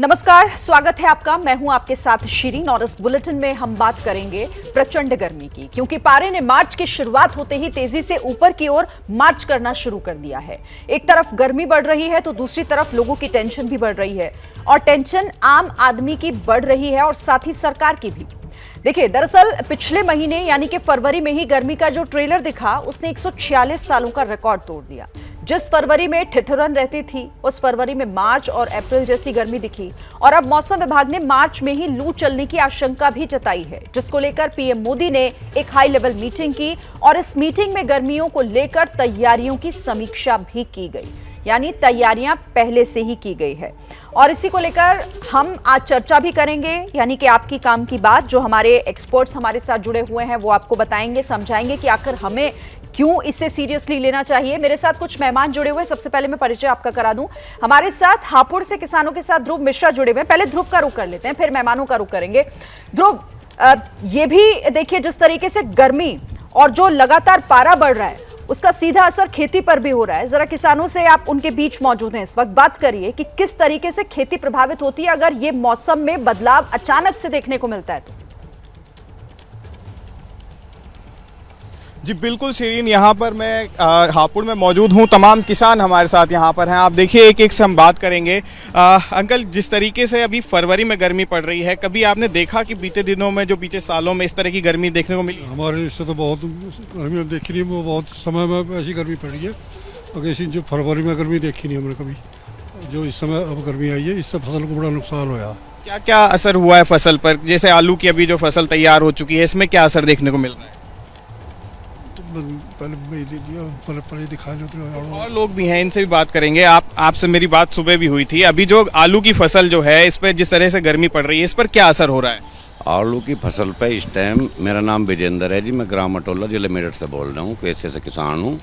नमस्कार, स्वागत है आपका। मैं हूं आपके साथ शिरीन और इस बुलेटिन में हम बात करेंगे प्रचंड गर्मी की, क्योंकि पारे ने मार्च की शुरुआत होते ही तेजी से ऊपर की ओर मार्च करना शुरू कर दिया है। एक तरफ गर्मी बढ़ रही है तो दूसरी तरफ लोगों की टेंशन भी बढ़ रही है, और टेंशन आम आदमी की बढ़ रही है और साथ ही सरकार की भी। देखिए, दरअसल पिछले महीने यानी कि फरवरी में ही गर्मी का जो ट्रेलर दिखा उसने 146 सालों का रिकॉर्ड तोड़ दिया। जिस फरवरी में ठिठुरन रहती थी, उस फरवरी में मार्च और अप्रैल जैसी गर्मी दिखी, और अब मौसम विभाग ने मार्च में ही लू चलने की आशंका भी जताई है, जिसको लेकर पीएम मोदी ने एक हाई लेवल मीटिंग की और इस मीटिंग में गर्मियों को लेकर तैयारियों की समीक्षा भी की गई, यानी तैयारियां पहले से ही की गई है। और इसी को लेकर हम आज चर्चा भी करेंगे, यानी कि आपकी काम की बात। जो हमारे एक्सपर्ट्स हमारे साथ जुड़े हुए हैं वो आपको बताएंगे, समझाएंगे कि आखिर हमें क्यों इसे सीरियसली लेना चाहिए। मेरे साथ कुछ मेहमान जुड़े हुए हैं। सबसे पहले मैं परिचय आपका करा दूं। हमारे साथ हापुड़ से किसानों के साथ ध्रुव मिश्रा जुड़े हुए हैं। पहले ध्रुव का रुख कर लेते हैं, फिर मेहमानों का रुख करेंगे। ध्रुव, ये भी देखिए, जिस तरीके से गर्मी और जो लगातार पारा बढ़ रहा है उसका सीधा असर खेती पर भी हो रहा है। जरा किसानों से, आप उनके बीच मौजूद हैं इस वक्त, बात करिए कि किस तरीके से खेती प्रभावित होती है अगर ये मौसम में बदलाव अचानक से देखने को मिलता है तो। जी बिल्कुल शिरीन, यहाँ पर मैं हापुड़ में मौजूद हूँ। तमाम किसान हमारे साथ यहाँ पर हैं। आप देखिए, एक एक से हम बात करेंगे। अंकल, जिस तरीके से अभी फरवरी में गर्मी पड़ रही है, कभी आपने देखा कि बीते दिनों में, जो बीते सालों में इस तरह की गर्मी देखने को मिली? हमारे इससे तो बहुत गर्मी देखी नहीं, वो बहुत समय में ऐसी गर्मी पड़ी है, और ऐसी जो फरवरी में गर्मी देखी नहीं हमने कभी। जो इस समय अब गर्मी आई है, इससे फसल को बड़ा नुकसान हुआ। क्या क्या असर हुआ है फसल पर? जैसे आलू की अभी जो फसल तैयार हो चुकी है, इसमें क्या असर देखने को मिल रहा है? पहले दिखा लो। और लोग भी हैं, इनसे भी बात करेंगे। आपसे मेरी बात सुबह भी हुई थी। अभी जो आलू की फसल जो है, इस पर जिस तरह से गर्मी पड़ रही है, इस पर क्या असर हो रहा है? आलू की फसल पे इस टाइम, मेरा नाम विजेंद्र है जी, मैं ग्राम अटोला जिले मेरठ से बोल रहा हूँ, कैसे से किसान हूँ।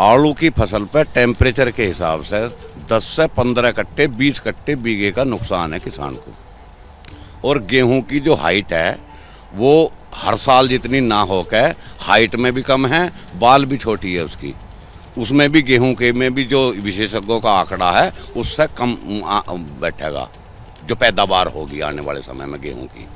आलू की फसल पे टेम्परेचर के हिसाब से 10 से 15 कट्टे 20 कट्टे बीघे का नुकसान है किसान को। और गेहूँ की जो हाइट है वो हर साल जितनी ना होकर हाइट में भी कम है, बाल भी छोटी है उसकी। उसमें भी गेहूं के में भी जो विशेषज्ञों का आंकड़ा है उससे कम बैठेगा जो पैदावार होगी आने वाले समय में गेहूं की।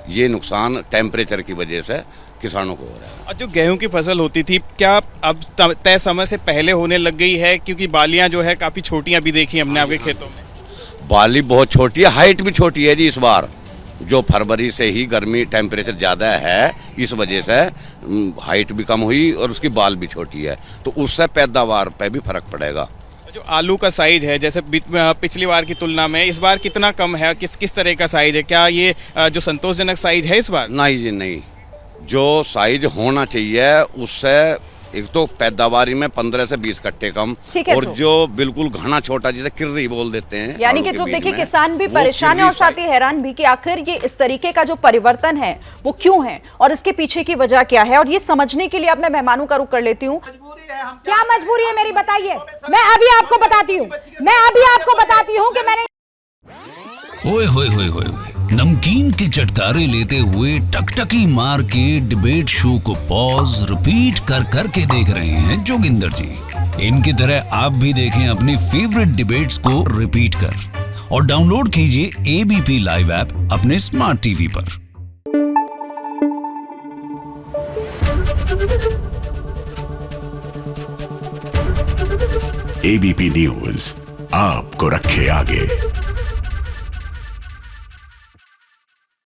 ये नुकसान टेम्परेचर की वजह से किसानों को हो रहा है। और जो गेहूं की फसल होती थी, क्या अब तय समय से पहले होने लग गई है? क्योंकि बालियां जो है काफ़ी छोटी अभी देखी हमने आपके खेतों में। बाली बहुत छोटी है, हाइट भी छोटी है जी। इस बार जो फरवरी से ही गर्मी टेम्परेचर ज़्यादा है, इस वजह से हाइट भी कम हुई और उसकी बाल भी छोटी है, तो उससे पैदावार पे भी फर्क पड़ेगा। जो आलू का साइज है, जैसे पिछली बार की तुलना में इस बार कितना कम है? किस तरह का साइज है? क्या ये जो संतोषजनक साइज है इस बार? नहीं जी नहीं, जो साइज होना चाहिए उससे एक तो पैदावारी में 15 से 20 कट्टे कम, और जो बिल्कुल घना छोटा जिसे किर्री बोल देते हैं, यानी कि तो देखिए, किसान भी परेशान है और साथ ही हैरान भी कि आखिर ये इस तरीके का जो परिवर्तन है वो क्यों है और इसके पीछे की वजह क्या है। और ये समझने के लिए अब मैं मेहमानों का रुख कर लेती हूँ। क्या मजबूरी है मेरी, बताइए। मैं अभी आपको बताती हूँ कि मैंने ओए होए होए होए होए, नमकीन के चटकारे लेते हुए टकटकी मार के डिबेट शो को पॉज रिपीट कर कर के देख रहे हैं जोगिंदर जी। इनकी तरह आप भी देखें अपनी फेवरेट डिबेट्स को रिपीट कर, और डाउनलोड कीजिए एबीपी लाइव ऐप अपने स्मार्ट टीवी पर। एबीपी न्यूज आपको रखे आगे।